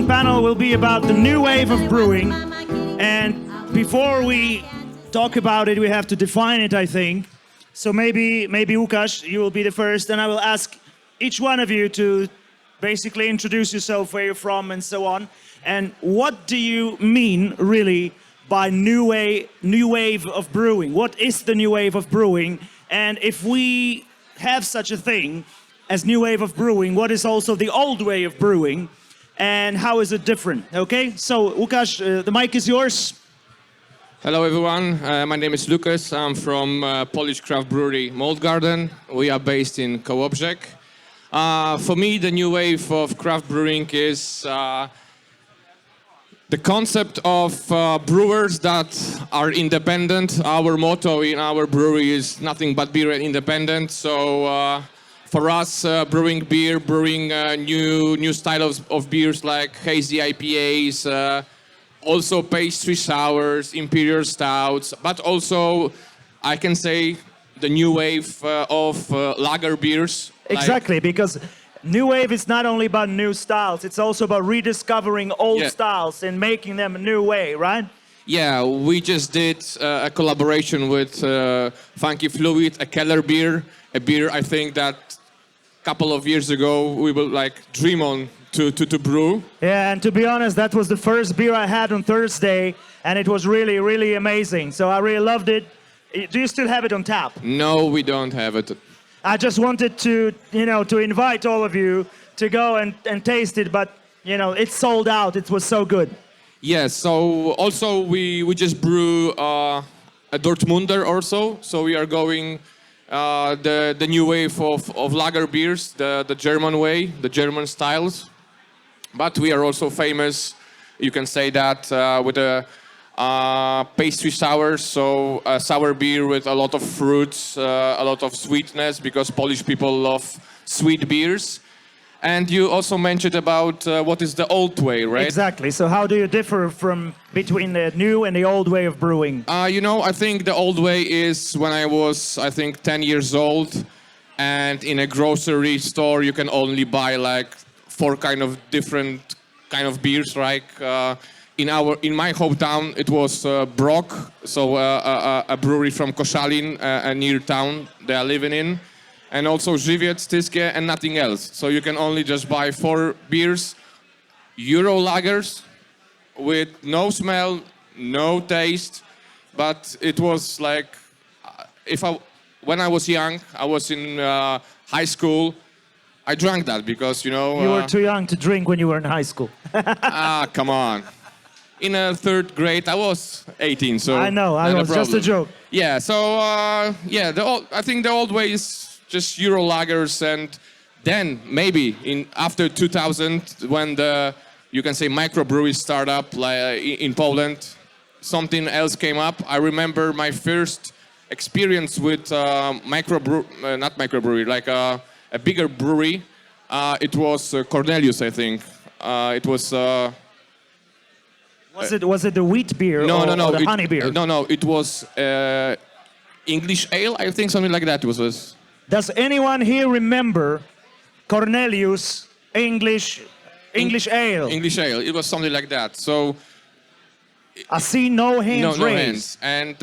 Panel will be about the new wave of brewing, and before we talk about it, we have to define it, I think. So maybe Łukasz, you will be the first, and I will ask each one of you to basically introduce yourself, where you're from, and so on. And what do you mean, really, by new wave of brewing? What is the new wave of brewing? And if we have such a thing as new wave of brewing, what is also the old way of brewing? And how is it different? Okay, so Łukasz, the mic is yours. Hello everyone, my name is Lukas. I'm from Polish craft brewery Malt Garden. We are based in Kołobrzeg. For me, the new wave of craft brewing is the concept of brewers that are independent. Our motto in our brewery is nothing but beer and independent. So for us, brewing beer, brewing new styles of beers like hazy IPAs, also pastry sours, imperial stouts, but also, I can say, the new wave of lager beers. Exactly, because new wave is not only about new styles, it's also about rediscovering old styles and making them a new way, right? Yeah, we just did a collaboration with Funky Fluid, a Keller beer, a beer I think that couple of years ago we will dream on to brew. Yeah, and to be honest, that was the first beer I had on Thursday, and it was really, really amazing. So I really loved it. Do you still have it on tap? No, we don't have it. I just wanted to, to invite all of you to go and taste it, but, it's sold out. It was so good. Yes, so also we just brew a Dortmunder also, so we are going the new wave of lager beers, the German way, the German styles. But we are also famous, you can say that, with a pastry sours, so a sour beer with a lot of fruits, a lot of sweetness, because Polish people love sweet beers. And you also mentioned about what is the old way, right? Exactly. So how do you differ between the new and the old way of brewing? I think the old way is when I was, 10 years old, and in a grocery store you can only buy 4 different kind of beers. In my hometown it was Brok, so a brewery from Koszalin, a near town they are living in. And also Żywiec, Tyskie, and nothing else. So you can only just buy 4 beers, Euro lagers, with no smell, no taste. But it was when I was young, I was in high school, I drank that because, You were too young to drink when you were in high school. Come on. In 3rd grade, I was 18, so I know, I was just a joke. Yeah, so, I think the old way is just Euro lagers, and then maybe after 2000, when you can say microbreweries start up in Poland, something else came up. I remember my first experience with not microbrewery, a bigger brewery. It was Cornelius, I think. It was. Was it the wheat beer or the honey beer? No, it was English ale, I think, something like that. It was. Does anyone here remember Cornelius English ale? English ale. It was something like that. So I see no hands raised. No hands. And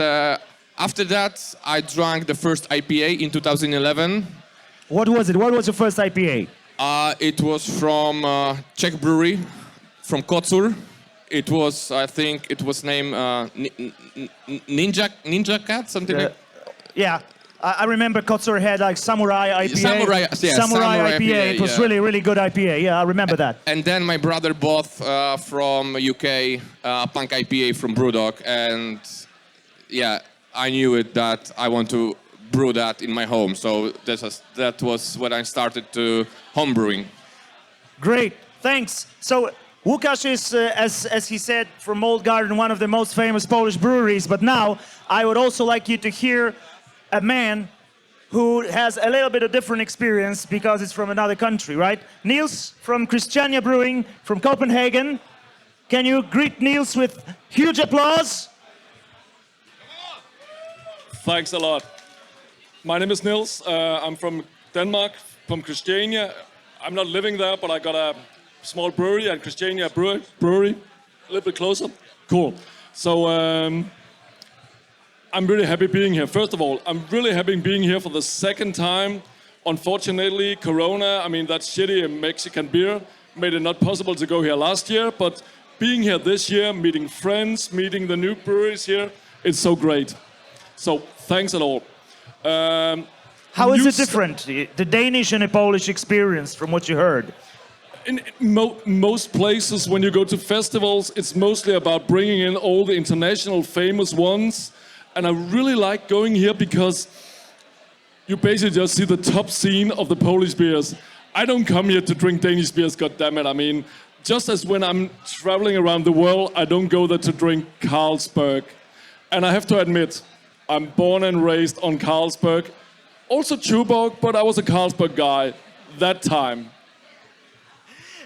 after that, I drank the first IPA in 2011. What was it? What was your first IPA? It was from Czech brewery, from Kocur. It was, I think, it was named Ninja Cat, something like. Yeah. I remember Kocur had Samurai IPA. Samurai IPA. It was really, really good IPA. Yeah, I remember that. And then my brother bought from UK Punk IPA from Brewdog, and I knew it that I want to brew that in my home. So that was when I started to home brewing. Great, thanks. So Łukasz is, as he said, from Old Garden, one of the most famous Polish breweries. But now I would also like you to hear a man who has a little bit of different experience because it's from another country, right? Niels from Christiania Brewing from Copenhagen. Can you greet Niels with huge applause? Thanks a lot. My name is Niels. I'm from Denmark, from Christiania. I'm not living there, but I got a small brewery at Christiania Brewery, a little bit closer. Cool. So I'm really happy being here. First of all, I'm really happy being here for the second time. Unfortunately, Corona, I mean, that shitty Mexican beer made it not possible to go here last year, but being here this year, meeting friends, meeting the new breweries here, it's so great. So thanks a lot. How is it different, the Danish and the Polish experience from what you heard? In most places, when you go to festivals, it's mostly about bringing in all the international famous ones. And I really like going here because you basically just see the top scene of the Polish beers. I don't come here to drink Danish beers, goddammit. I mean, just as when I'm traveling around the world, I don't go there to drink Carlsberg. And I have to admit, I'm born and raised on Carlsberg. Also Tuborg, but I was a Carlsberg guy that time.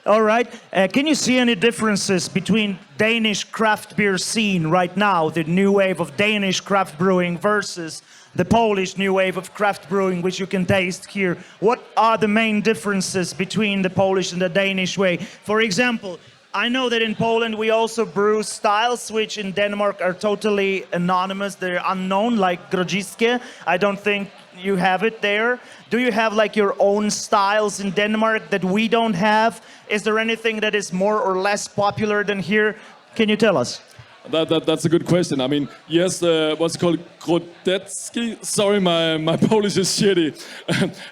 All right. Can you see any differences between Danish craft beer scene right now, the new wave of Danish craft brewing versus the Polish new wave of craft brewing, which you can taste here? What are the main differences between the Polish and the Danish way? For example, I know that in Poland we also brew styles which in Denmark are totally anonymous. They're unknown, like grodziskie. I don't think you have it there. Do you have like your own styles in Denmark that we don't have? Is there anything that is more or less popular than here? Can you tell us? That's a good question. I mean, yes, what's called grodziskie. Sorry, my Polish is shitty.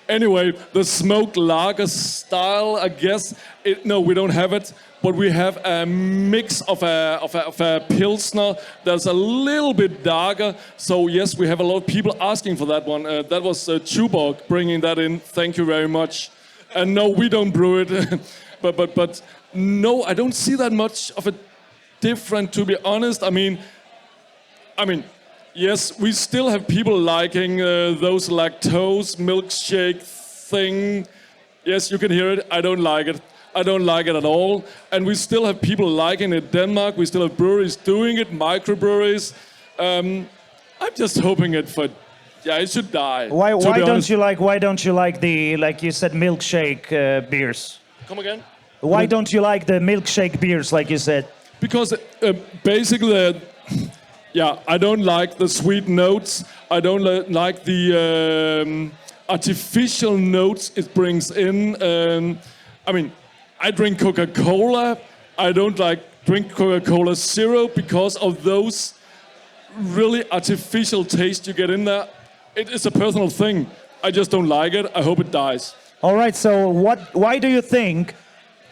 Anyway, the smoked lager style, I guess. No, we don't have it. But we have a mix of a pilsner that's a little bit darker. So yes, we have a lot of people asking for that one. That was Tuborg bringing that in. Thank you very much. And no, we don't brew it. but no, I don't see that much of a different, to be honest. I mean, yes, we still have people liking those lactose milkshake thing. Yes, you can hear it. I don't like it. I don't like it at all. And we still have people liking it in Denmark. We still have breweries doing it, microbreweries. I'm just hoping it should die. Why don't you like the, like you said, milkshake beers? Come again? Why don't you like the milkshake beers, like you said? Because basically, I don't like the sweet notes. I don't like the artificial notes it brings in. I drink Coca-Cola. I don't drink Coca-Cola Zero because of those really artificial taste you get in there. It is a personal thing. I just don't like it. I hope it dies. All right, so why do you think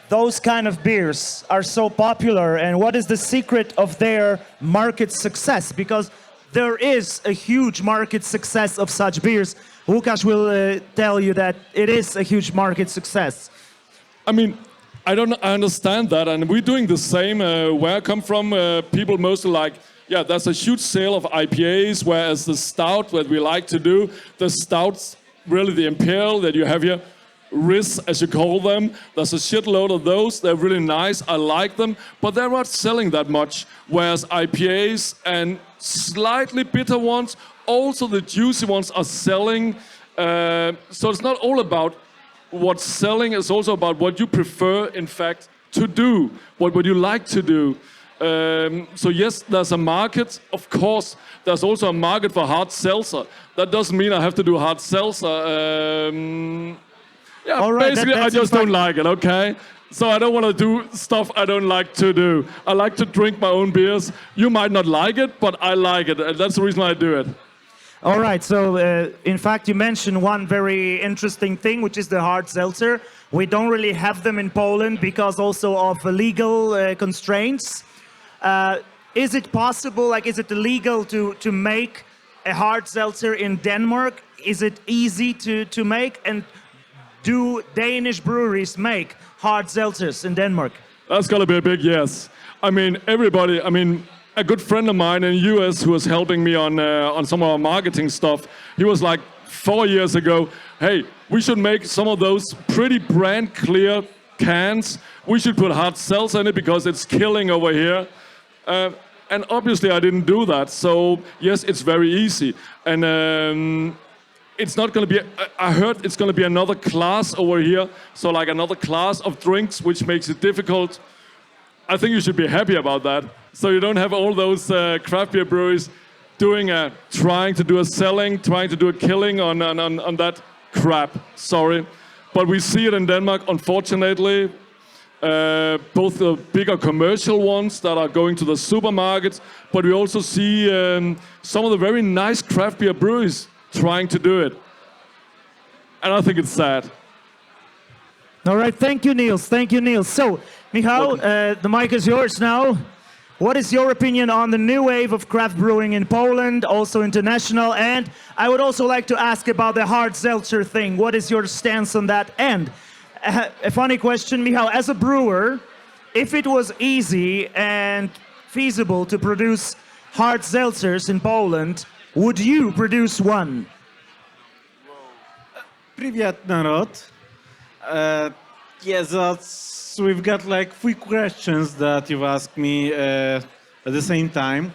those kind of beers are so popular, and what is the secret of their market success? Because there is a huge market success of such beers. Łukasz will tell you that it is a huge market success. I mean, I understand that, and we're doing the same. Where I come from, people mostly there's a huge sale of IPAs, whereas the stout, what we like to do, the stouts, really the imperial that you have here, RIS, as you call them, there's a shitload of those. They're really nice. I like them, but they're not selling that much. Whereas IPAs and slightly bitter ones, also the juicy ones, are selling. So it's not all about what's selling, it's also about what you prefer, in fact, to do, what would you like to do. So yes, there's a market. Of course, there's also a market for hard seltzer. That doesn't mean I have to do hard seltzer. All right, basically, I just don't like it, okay? So I don't want to do stuff I don't like to do. I like to drink my own beers. You might not like it, but I like it, and that's the reason I do it. All right, so in fact, you mentioned one very interesting thing, which is the hard seltzer. We don't really have them in Poland because also of legal constraints. Is it possible, is it illegal to make a hard seltzer in Denmark? Is it easy to make? And do Danish breweries make hard seltzers in Denmark? That's got to be a big yes. I mean, everybody, a good friend of mine in the US who was helping me on some of our marketing stuff, he was like 4 years ago, hey, we should make some of those pretty brand clear cans. We should put hard seltzer in it because it's killing over here. And obviously I didn't do that. So yes, it's very easy. And it's not going to be, I heard it's going to be another class over here. So like another class of drinks, which makes it difficult. I think you should be happy about that. So you don't have all those craft beer breweries trying to do a selling, trying to do a killing on that crap. Sorry. But we see it in Denmark, unfortunately. Both the bigger commercial ones that are going to the supermarkets, but we also see some of the very nice craft beer breweries trying to do it. And I think it's sad. All right, thank you, Niels. Thank you, Niels. So, Michał, the mic is yours now. What is your opinion on the new wave of craft brewing in Poland, also international? And I would also like to ask about the hard seltzer thing. What is your stance on that? And a funny question, Michał, as a brewer, if it was easy and feasible to produce hard seltzers in Poland, would you produce one? Привет, народ. Yes, we've got like 3 questions that you've asked me at the same time.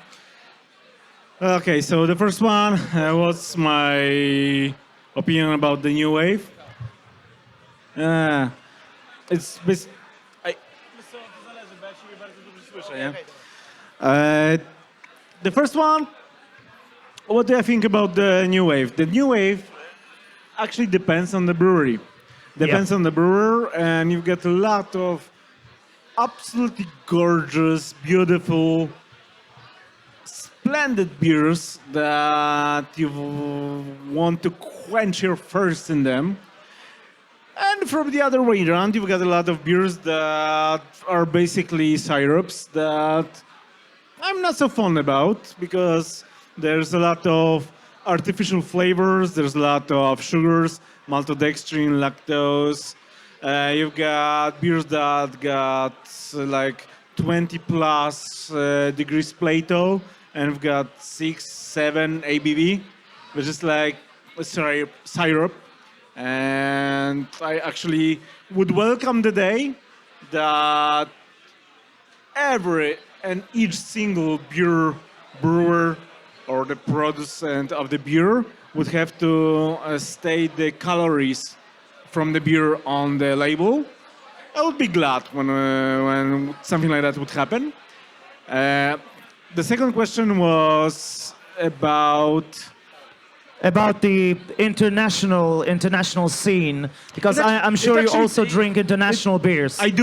Okay, so the first one, what's my opinion about the new wave? The first one, what do I think about the new wave? The new wave actually depends on the brewery. Depends on the brewer, and you've got a lot of absolutely gorgeous, beautiful, splendid beers that you want to quench your thirst in them. And from the other way around, you've got a lot of beers that are basically syrups that I'm not so fond about because there's a lot of artificial flavors, there's a lot of sugars, maltodextrin, lactose. You've got beers that got like 20 plus degrees Plato, and we've got 6, 7 ABV, which is like syrup. And I actually would welcome the day that every and each single beer brewer or the producent of the beer would have to state the calories from the beer on the label. I would be glad when something like that would happen. The second question was about the international scene, because I'm sure you also drink international beers. I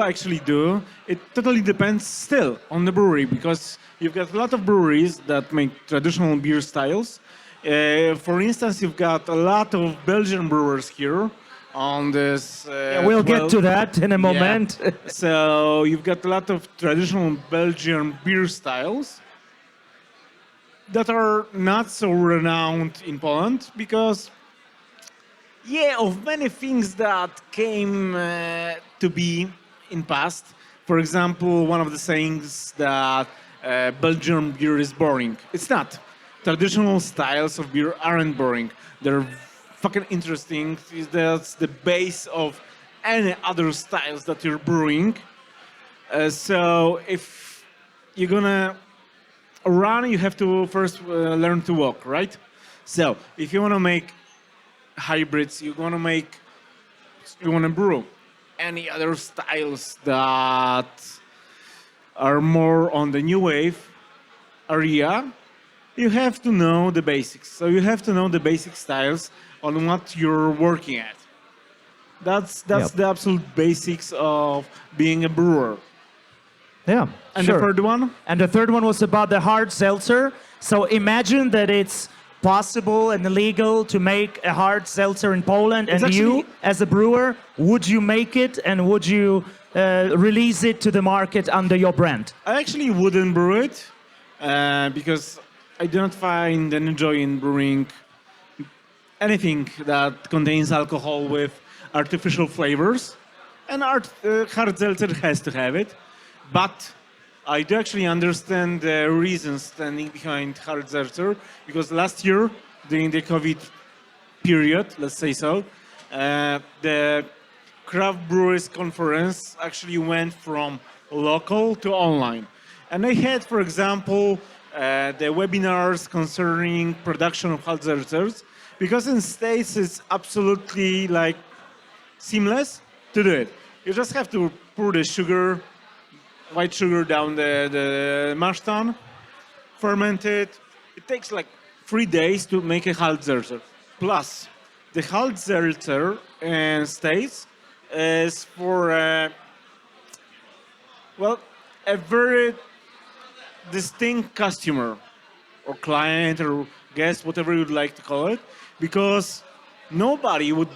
actually do. It totally depends still on the brewery, because you've got a lot of breweries that make traditional beer styles. For instance, you've got a lot of Belgian brewers here on this. We'll get to that in a moment. Yeah. So you've got a lot of traditional Belgian beer styles that are not so renowned in Poland because, of many things that came to be in past. For example, one of the sayings that Belgian beer is boring. It's not. Traditional styles of beer aren't boring. They're fucking interesting. That's the base of any other styles that you're brewing. So if you're gonna run, you have to first learn to walk, right? So if you want to make hybrids, you want to brew any other styles that are more on the new wave area, you have to know the basics. So you have to know the basic styles on what you're working at. That's the absolute basics of being a brewer. Yeah. And sure. the third one? And the third one was about the hard seltzer. So imagine that it's possible and legal to make a hard seltzer in Poland, and you, as a brewer, would you make it and would you release it to the market under your brand? I actually wouldn't brew it because I do not find any joy in brewing anything that contains alcohol with artificial flavors. And hard seltzer has to have it. But I do actually understand the reasons standing behind hard seltzer, because last year, during the COVID period, let's say so, the craft brewers conference actually went from local to online. And I had, for example, the webinars concerning production of hard seltzers, because in States it's absolutely like seamless to do it. You just have to pour the sugar, white sugar down the mash tun, ferment it. It takes like 3 days to make a hard seltzer. Plus, the hard seltzer in States is for, a very distinct customer or client or guest, whatever you'd like to call it, because nobody would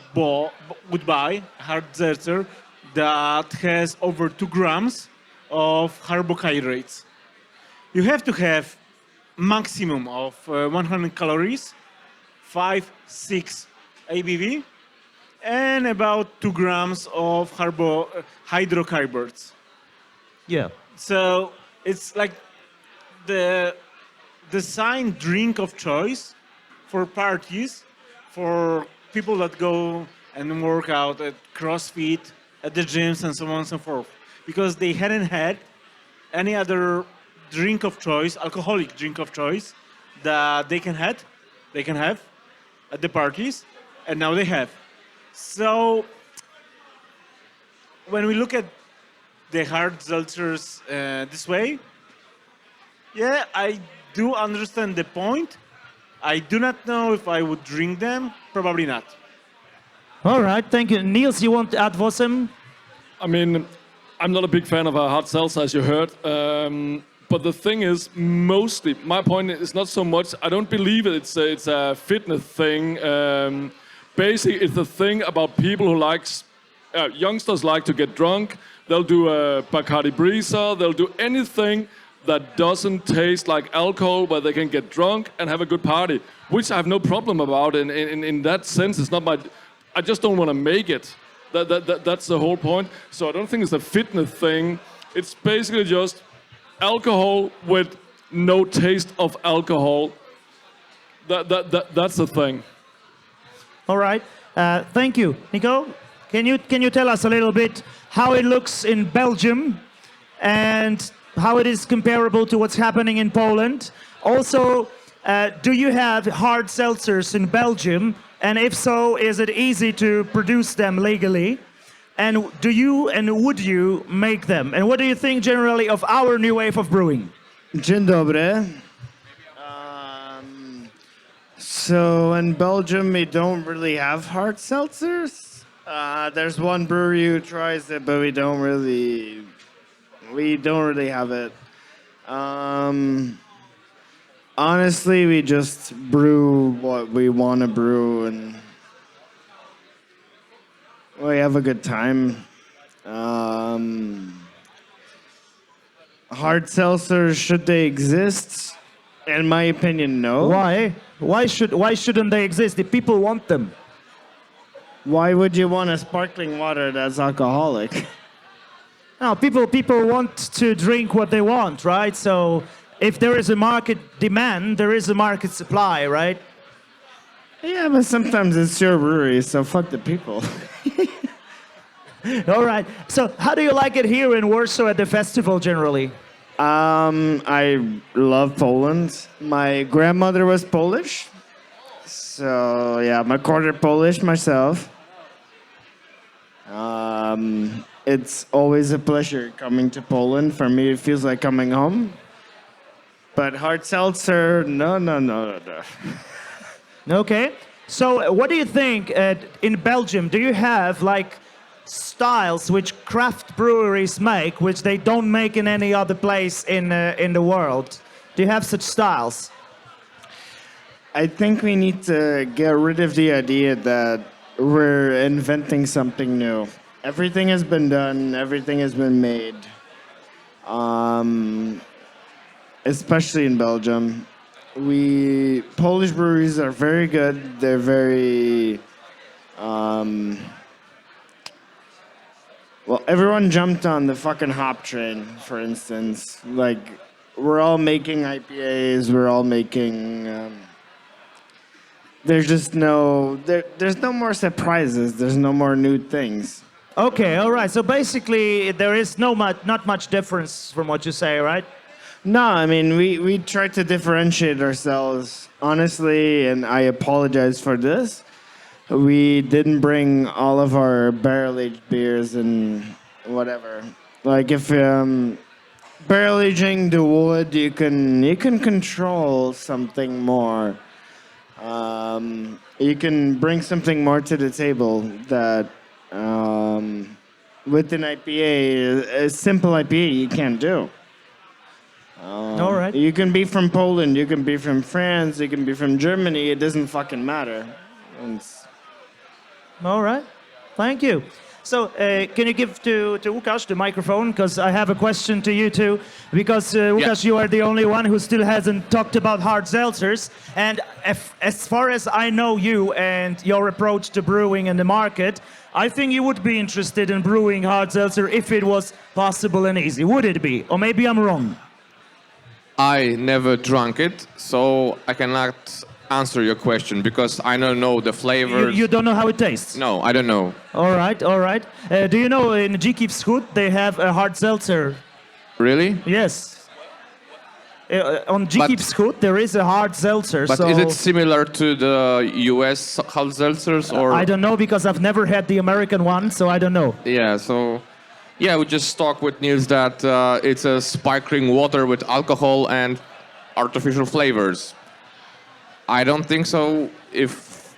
buy hard seltzer that has over 2 grams of carbohydrates. You have to have maximum of 100 calories, 5-6 ABV, and about 2 grams of hydrocarbons. Yeah. So it's like the designed drink of choice for parties, for people that go and work out at CrossFit, at the gyms, and so on and so forth. Because they hadn't had any other drink of choice, alcoholic drink of choice, that they can have at the parties, and now they have. So when we look at the hard seltzers this way, yeah, I do understand the point. I do not know if I would drink them. Probably not. All right, thank you. Niels, you want to add for some? I mean, I'm not a big fan of a hard seltzer, as you heard. But the thing is, mostly, my point is not so much, I don't believe it's a fitness thing. Basically, it's the thing about people who youngsters like to get drunk. They'll do a Bacardi Breezer. They'll do anything that doesn't taste like alcohol, where they can get drunk and have a good party, which I have no problem about. In that sense, it's not my... I just don't want to make it. That's the whole point. So I don't think it's a fitness thing. It's basically just alcohol with no taste of alcohol. That's the thing. All right, thank you. Nico, can you tell us a little bit how it looks in Belgium and how it is comparable to what's happening in Poland? Also, do you have hard seltzers in Belgium? And if so, is it easy to produce them legally? And do you and would you make them? And what do you think generally of our new wave of brewing? Dzień dobry. So in Belgium, we don't really have hard seltzers. There's one brewery who tries it, but we don't really have it. Honestly, we just brew what we want to brew, and we have a good time. Hard seltzers, should they exist? In my opinion, no. Why? Why shouldn't they exist if people want them? Why would you want a sparkling water that's alcoholic? No, people want to drink what they want, right? So if there is a market demand, there is a market supply, right? Yeah, but sometimes it's your brewery, so fuck the people. All right. So how do you like it here in Warsaw at the festival generally? I love Poland. My grandmother was Polish. So, yeah, I'm a quarter Polish myself. It's always a pleasure coming to Poland. For me, it feels like coming home. But hard seltzer, no. Okay. So what do you think in Belgium? Do you have like styles which craft breweries make, which they don't make in any other place in the world? Do you have such styles? I think we need to get rid of the idea that we're inventing something new. Everything has been done, everything has been made. Especially in Belgium. Polish breweries are very good. They're very well, everyone jumped on the fucking hop train, for instance. Like, we're all making IPAs, we're all making there's just there's no more surprises, there's no more new things. Okay, all right. So basically, there is not much difference from what you say, right? No, I mean, we try to differentiate ourselves, honestly, and I apologize for this. We didn't bring all of our barrel-aged beers and whatever. Like, if barrel aging the wood, you can control something more. You can bring something more to the table that with an IPA, a simple IPA, you can't do. All right. You can be from Poland, you can be from France, you can be from Germany. It doesn't fucking matter. All right. Thank you. So, can you give to Łukasz the microphone? Because I have a question to you too. Because, Łukasz, you are the only one who still hasn't talked about hard seltzers. And as far as I know you and your approach to brewing and the market, I think you would be interested in brewing hard seltzer if it was possible and easy. Would it be? Or maybe I'm wrong. I never drank it, so I cannot answer your question because I don't know the flavors. You don't know how it tastes? No, I don't know. All right, all right. Do you know in Dziki Wschód they have a hard seltzer? Really? Yes. On Dziki Wschód there is a hard seltzer. But so is it similar to the US hard seltzers or? I don't know because I've never had the American one, so I don't know. Yeah, so yeah, we just talked with Niels that it's a sparkling water with alcohol and artificial flavors. I don't think so. If,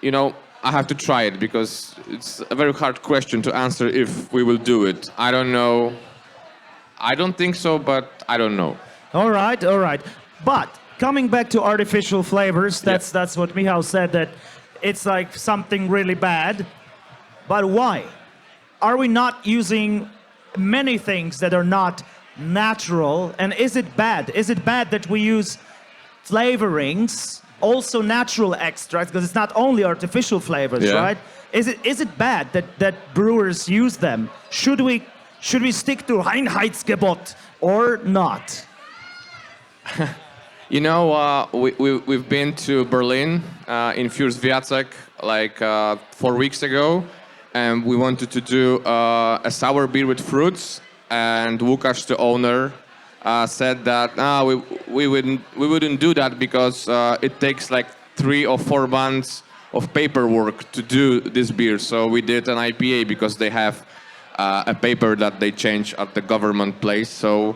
I have to try it because it's a very hard question to answer if we will do it. I don't know. I don't think so, but I don't know. All right, all right. But coming back to artificial flavors, that's what Michał said, that it's like something really bad. But why? Are we not using many things that are not natural? And is it bad? Is it bad that we use flavorings, also natural extracts, because it's not only artificial flavors, right? Is it bad that brewers use them? Should we stick to Reinheitsgebot or not? We've been to Berlin in Fürst like 4 weeks ago, and we wanted to do a sour beer with fruits, and Łukasz, the owner, said that we wouldn't do that because it takes like 3 or 4 months of paperwork to do this beer. So we did an IPA because they have a paper that they change at the government place. So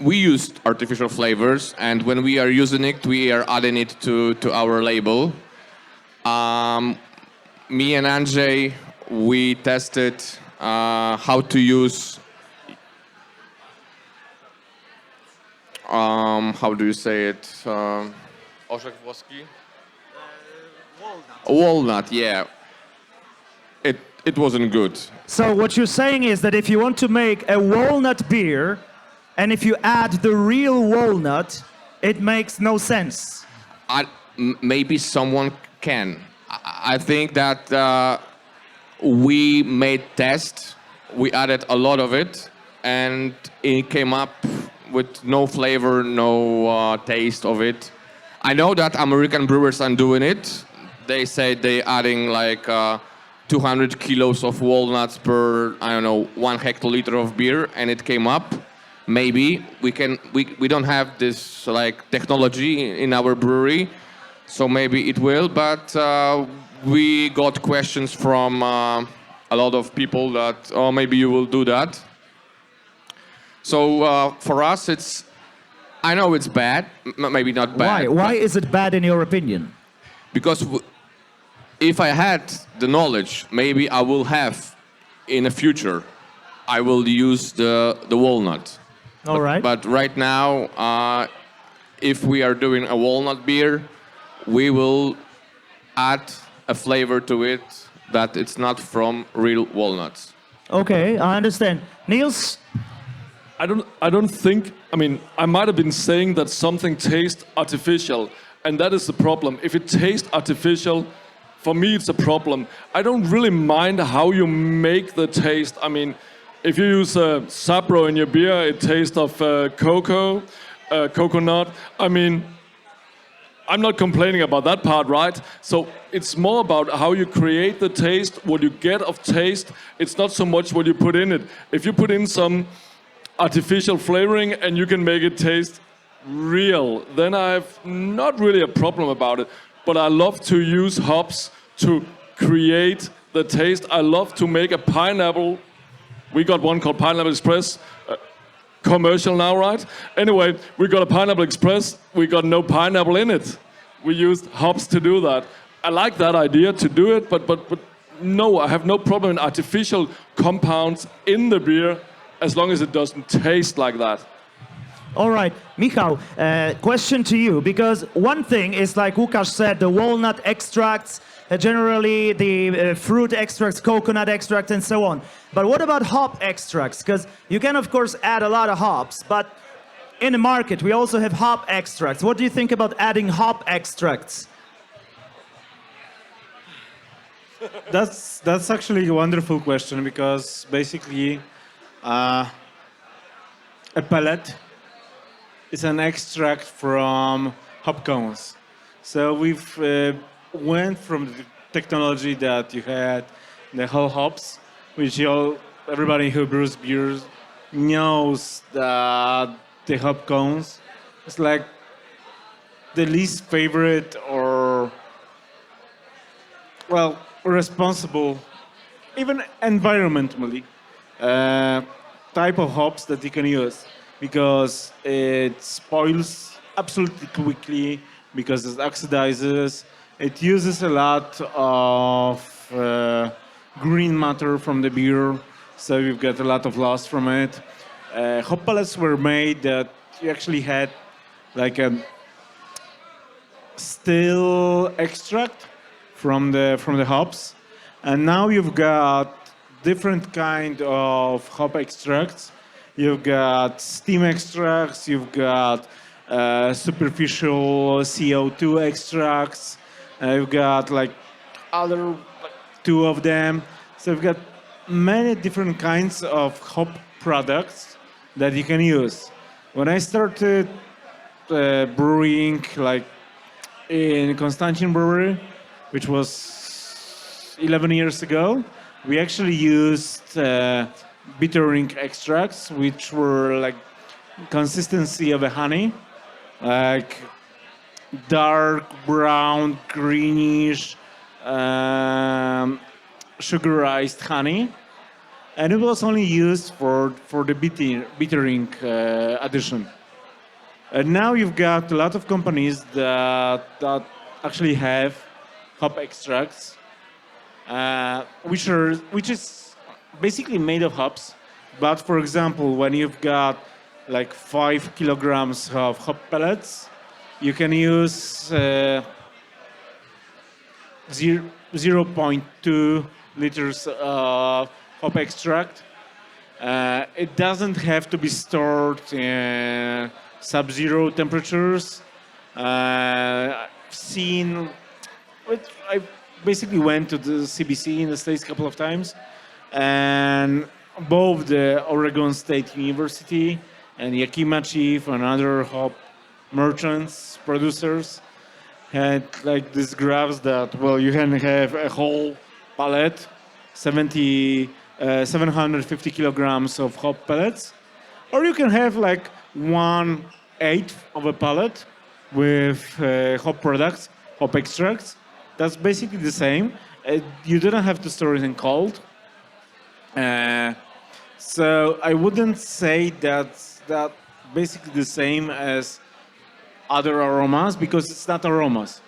we used artificial flavors, and when we are using it, we are adding it to our label. Me and Andrzej, we tested how to use, how do you say it? Orzech włoski? Walnut, yeah. It wasn't good. So what you're saying is that if you want to make a walnut beer, and if you add the real walnut, it makes no sense. Maybe someone can. I think that we made tests, we added a lot of it, and it came up with no flavor, no taste of it. I know that American brewers are doing it. They say they're adding like 200 kilos of walnuts per, 1 hectoliter of beer, and it came up. Maybe we don't have this like technology in our brewery, so maybe it will, but we got questions from a lot of people that, maybe you will do that. So for us, I know it's bad, maybe not bad. Why is it bad in your opinion? Because if I had the knowledge, maybe I will have in the future, I will use the walnut. All right. But right now, if we are doing a walnut beer, we will add a flavor to it that it's not from real walnuts. Okay, I understand. Niels? I don't think, I mean, I might have been saying that something tastes artificial, and that is the problem. If it tastes artificial, for me it's a problem. I don't really mind how you make the taste. I mean, if you use Sabro in your beer, it tastes of cocoa, coconut. I mean, I'm not complaining about that part, right? So it's more about how you create the taste, what you get of taste. It's not so much what you put in it. If you put in some artificial flavoring and you can make it taste real, then I have not really a problem about it. But I love to use hops to create the taste. I love to make a pineapple. We got one called Pineapple Express. Commercial now, right? Anyway, we got a Pineapple Express. We got no pineapple in it. We used hops to do that. I like that idea to do it, but no, I have no problem in artificial compounds in the beer as long as it doesn't taste like that. All right, Michał, question to you, because one thing is, like Łukasz said, the walnut extracts, generally the fruit extracts, coconut extract, and so on. But what about hop extracts? Because you can, of course, add a lot of hops, but in the market, we also have hop extracts. What do you think about adding hop extracts? That's actually a wonderful question, because basically a pellet is an extract from hop cones. So we've went from the technology that you had the whole hops, which everybody who brews beers knows that the hop cones is like the least favorite or, well, responsible, even environmentally, type of hops that you can use, because it spoils absolutely quickly, because it oxidizes. It uses a lot of green matter from the beer, so you've got a lot of loss from it. Hop pellets were made that you actually had like a still extract from the hops, and now you've got different kind of hop extracts. You've got steam extracts, you've got superficial CO2 extracts, you've got like other two of them. So you've got many different kinds of hop products that you can use. When I started brewing, like in Konstantin Brewery, which was 11 years ago, we actually used bittering extracts, which were like consistency of a honey, like dark brown, greenish, sugarized honey, and it was only used for the bittering addition. And now you've got a lot of companies that actually have hop extracts, which is basically made of hops. But for example, when you've got like 5 kilograms of hop pellets, you can use 0.2 liters of hop extract. It doesn't have to be stored in sub-zero temperatures. I basically went to the CBC in the States a couple of times, and both the Oregon State University and Yakima Chief and other hop merchants, producers, had like these graphs that, well, you can have a whole pallet, 750 kilograms of hop pellets, or you can have like 1/8 of a pallet with hop products, hop extracts. That's basically the same. You didn't have to store it in cold. So I wouldn't say that's basically the same as other aromas, because it's not aromas.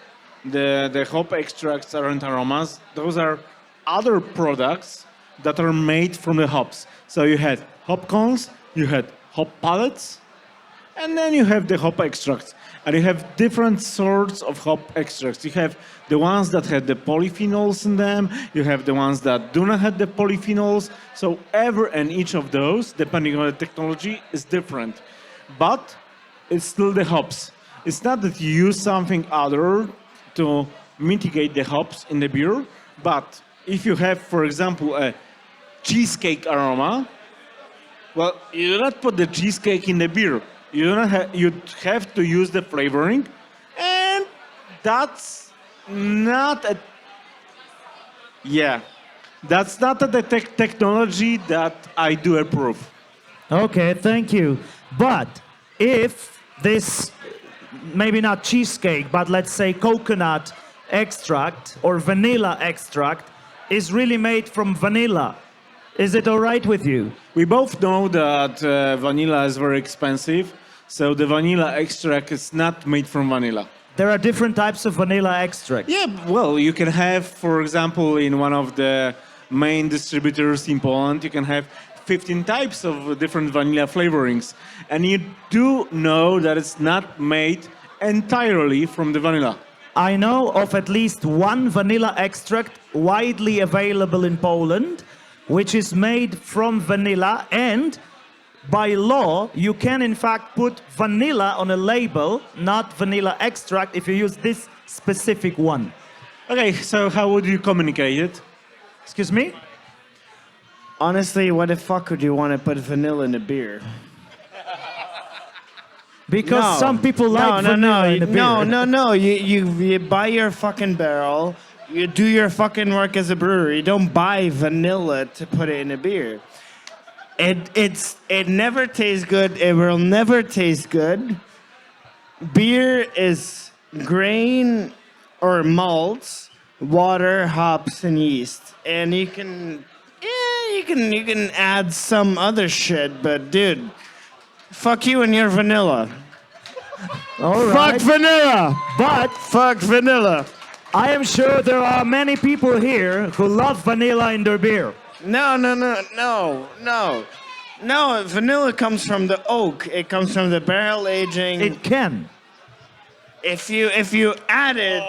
The hop extracts aren't aromas. Those are other products that are made from the hops. So you had hop cones, you had hop pellets, And then you have the hop extracts. And you have different sorts of hop extracts. You have the ones that have the polyphenols in them. You have the ones that do not have the polyphenols. So every and each of those, depending on the technology, is different. But it's still the hops. It's not that you use something other to mitigate the hops in the beer, but if you have, for example, a cheesecake aroma, well, you do not put the cheesecake in the beer. You don't have, you have to use the flavoring, and that's not a that's not the technology that I do approve. Okay, thank you. But if this, maybe not cheesecake, but let's say coconut extract or vanilla extract is really made from vanilla, is it all right with you? We both know that vanilla is very expensive, so the vanilla extract is not made from vanilla. There are different types of vanilla extract. Yeah, well, you can have, for example, in one of the main distributors in Poland, you can have 15 types of different vanilla flavorings. And you do know that it's not made entirely from the vanilla. I know of at least one vanilla extract widely available in Poland, which is made from vanilla, and by law, you can in fact put vanilla on a label, not vanilla extract, if you use this specific one. Okay, so how would you communicate it? Excuse me? Honestly, why the fuck would you want to put vanilla in a beer? Because some people like vanilla in a beer. No. You buy your fucking barrel, you do your fucking work as a brewery. You don't buy vanilla to put it in a beer. It never tastes good. It will never taste good. Beer is grain or malts, water, hops, and yeast. And you can add some other shit, but dude, fuck you and your vanilla. All right. Fuck vanilla. But Fuck vanilla. I am sure there are many people here who love vanilla in their beer. No. Vanilla comes from the oak. It comes from the barrel aging. It can. If you add it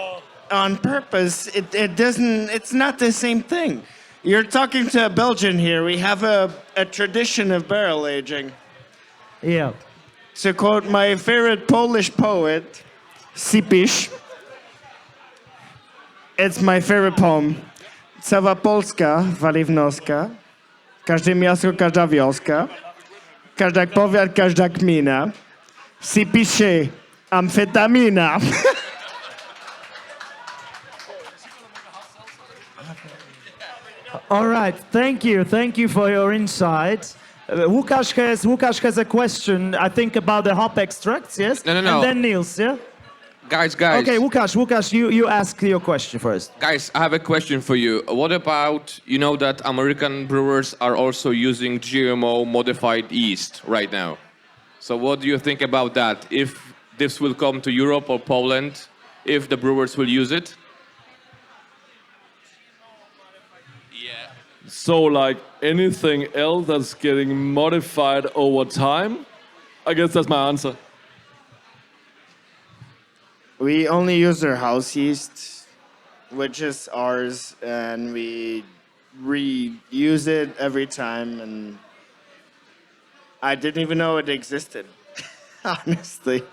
on purpose, it doesn't. It's not the same thing. You're talking to a Belgian here. We have a tradition of barrel aging. Yeah. To quote my favorite Polish poet, Sipisz, it's my favorite poem. Cała Polska wali w noska, każde miasto, każda wioska, każda powiat, każda gmina, sypi się amfetamina. All right. Thank you for your insight. Łukasz has a question, I think, about the hop extracts, yes? No. And then Niels, yeah? Guys. Okay, Łukasz, you ask your question first. Guys, I have a question for you. What about, you know that American brewers are also using GMO modified yeast right now? So what do you think about that? If this will come to Europe or Poland, if the brewers will use it? So like anything else that's getting modified over time, I guess that's my answer. We only use our house yeast, which is ours, and we reuse it every time, and I didn't even know it existed, honestly.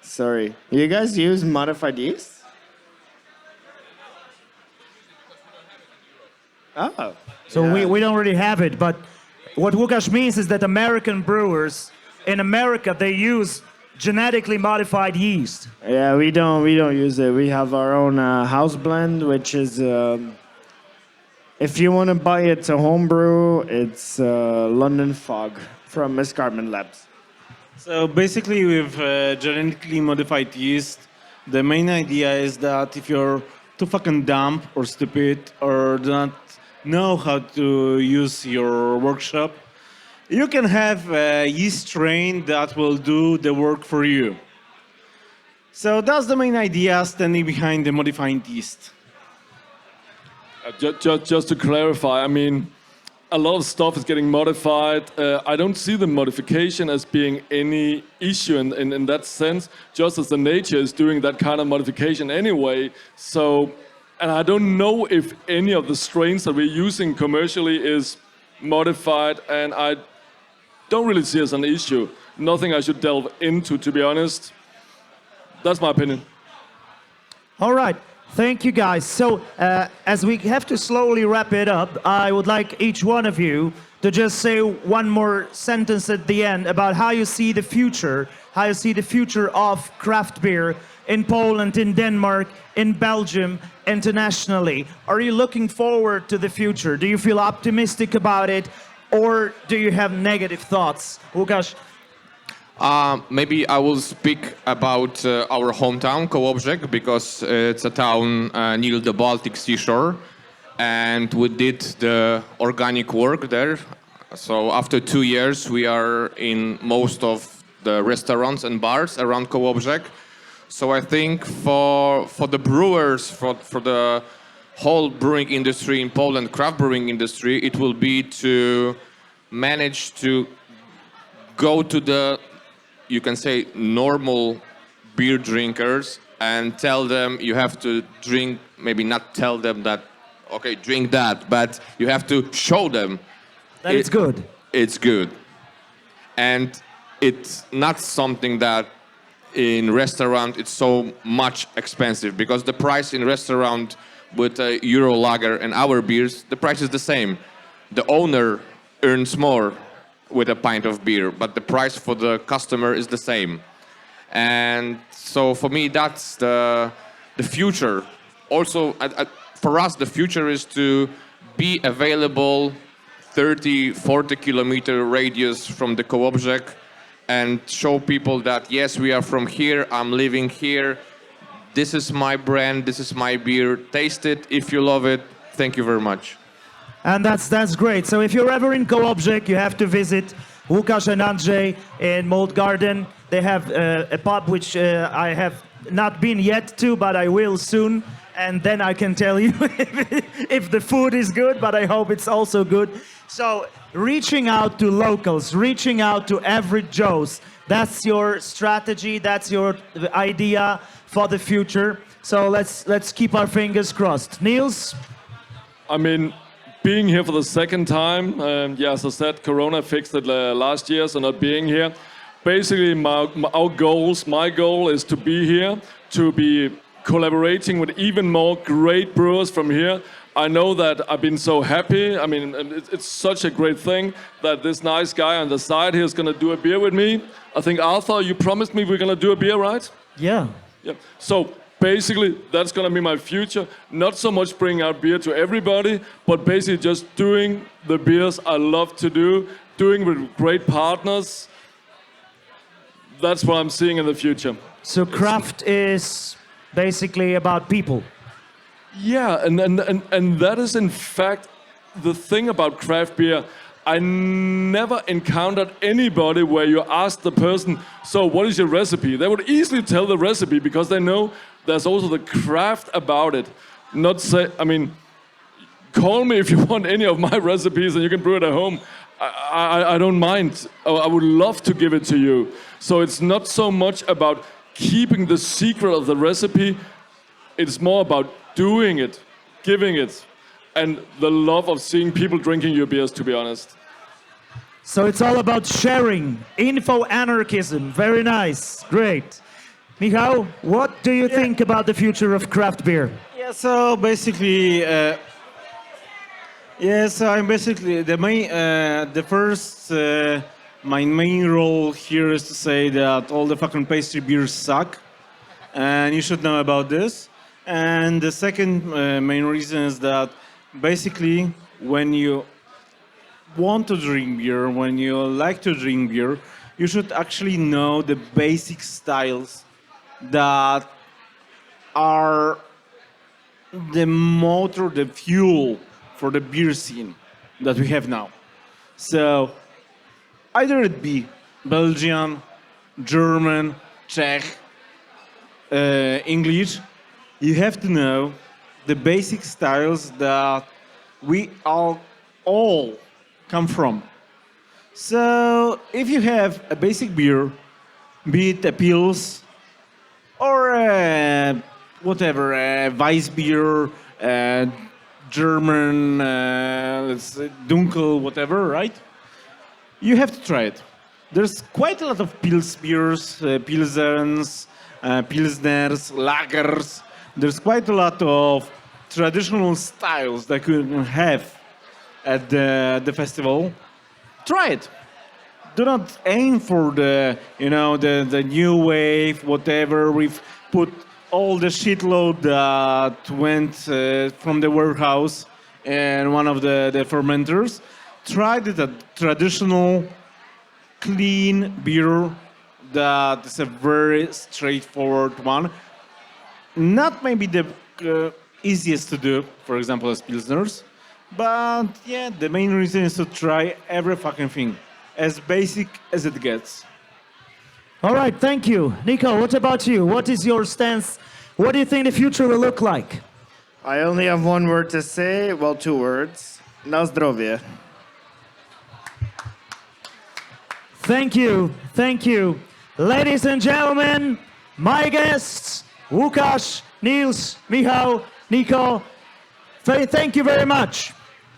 Sorry. You guys use modified yeast? Oh. So we don't really have it, but what Łukasz means is that American brewers in America, they use genetically modified yeast. Yeah, we don't use it. We have our own house blend, which is if you want to buy it to homebrew, it's London Fog from Escarpment Labs. So basically with genetically modified yeast, the main idea is that if you're too fucking dumb or stupid or do not know how to use your workshop, you can have a yeast strain that will do the work for you. So that's the main idea standing behind the modified yeast. Just to clarify, I mean, a lot of stuff is getting modified. I don't see the modification as being any issue in that sense, just as the nature is doing that kind of modification anyway. So, and I don't know if any of the strains that we're using commercially is modified, and I don't really see it as an issue. Nothing I should delve into, to be honest. That's my opinion. All right. Thank you, guys. So, as we have to slowly wrap it up, I would like each one of you to just say one more sentence at the end about how you see the future, of craft beer in Poland, in Denmark, in Belgium, internationally. Are you looking forward to the future? Do you feel optimistic about it, or do you have negative thoughts? Łukasz? Maybe I will speak about our hometown, Kołobrzeg, because it's a town near the Baltic seashore, and we did the organic work there. So after 2 years, we are in most of the restaurants and bars around Kołobrzeg. So I think for the brewers, for the whole brewing industry in Poland, craft brewing industry, it will be to manage to go to the, you can say, normal beer drinkers and tell them you have to drink, maybe not tell them that, okay, drink that, but you have to show them That it's good. It's good. And it's not something that in restaurant it's so much expensive, because the price in restaurant with a Euro lager and our beers, the price is the same. The owner earns more with a pint of beer, but the price for the customer is the same. And so for me, that's the future. Also, for us, the future is to be available 30, 40 kilometer radius from the Kołobrzeg and show people that, yes, we are from here, I'm living here, this is my brand, this is my beer, taste it, if you love it, thank you very much. And that's great. So if you're ever in Kołobrzeg, you have to visit Łukasz and Andrzej in Mold Garden. They have a pub which I have not been yet to, but I will soon. And then I can tell you if the food is good, but I hope it's also good. So reaching out to locals, reaching out to average Joes, that's your strategy, that's your idea for the future. So let's keep our fingers crossed. Niels? I mean, being here for the second time, as I said, Corona fixed it last year, so not being here. Basically, my goal is to be here, to be collaborating with even more great brewers from here. I know that I've been so happy. I mean, it's such a great thing that this nice guy on the side here is going to do a beer with me. I think, Arthur, you promised me we're going to do a beer, right? Yeah. Yeah. So basically, that's going to be my future. Not so much bringing out beer to everybody, but basically just doing the beers I love to do, doing with great partners. That's what I'm seeing in the future. So craft is basically about people. Yeah, and that is in fact the thing about craft beer. I never encountered anybody where you ask the person, so what is your recipe? They would easily tell the recipe because they know there's also the craft about it. Not say, I mean, call me if you want any of my recipes and you can brew it at home. I don't mind. I would love to give it to you. So it's not so much about keeping the secret of the recipe. It's more about doing it, giving it, and the love of seeing people drinking your beers, to be honest. So it's all about sharing, info anarchism. Very nice, great. Michał, what do you think about the future of craft beer? Yeah, so basically, I'm basically my main role here is to say that all the fucking pastry beers suck, and you should know about this. And the second main reason is that basically when you want to drink beer, when you like to drink beer, you should actually know the basic styles that are the motor, the fuel for the beer scene that we have now. So either it be Belgian, German, Czech, English, you have to know the basic styles that we are all come from. So if you have a basic beer, be it a Pils or whatever, a Weiss beer, German, let's say Dunkel, whatever, right? You have to try it. There's quite a lot of Pils beers, Pilsens, Pilsners, Lagers. There's quite a lot of traditional styles that you can have at the festival. Try it. Do not aim for the new wave, whatever. We've put all the shitload that went from the warehouse and one of the fermenters. Try the traditional, clean beer that is a very straightforward one. Not maybe the easiest to do, for example, as Pilsners, but yeah, the main reason is to try every fucking thing, as basic as it gets. All right, thank you. Nico, what about you? What is your stance? What do you think the future will look like? I only have one word to say, well, two words. Na zdrowie. Thank you, thank you. Ladies and gentlemen, my guests, Łukasz, Niels, Michał, Nico, thank you very much.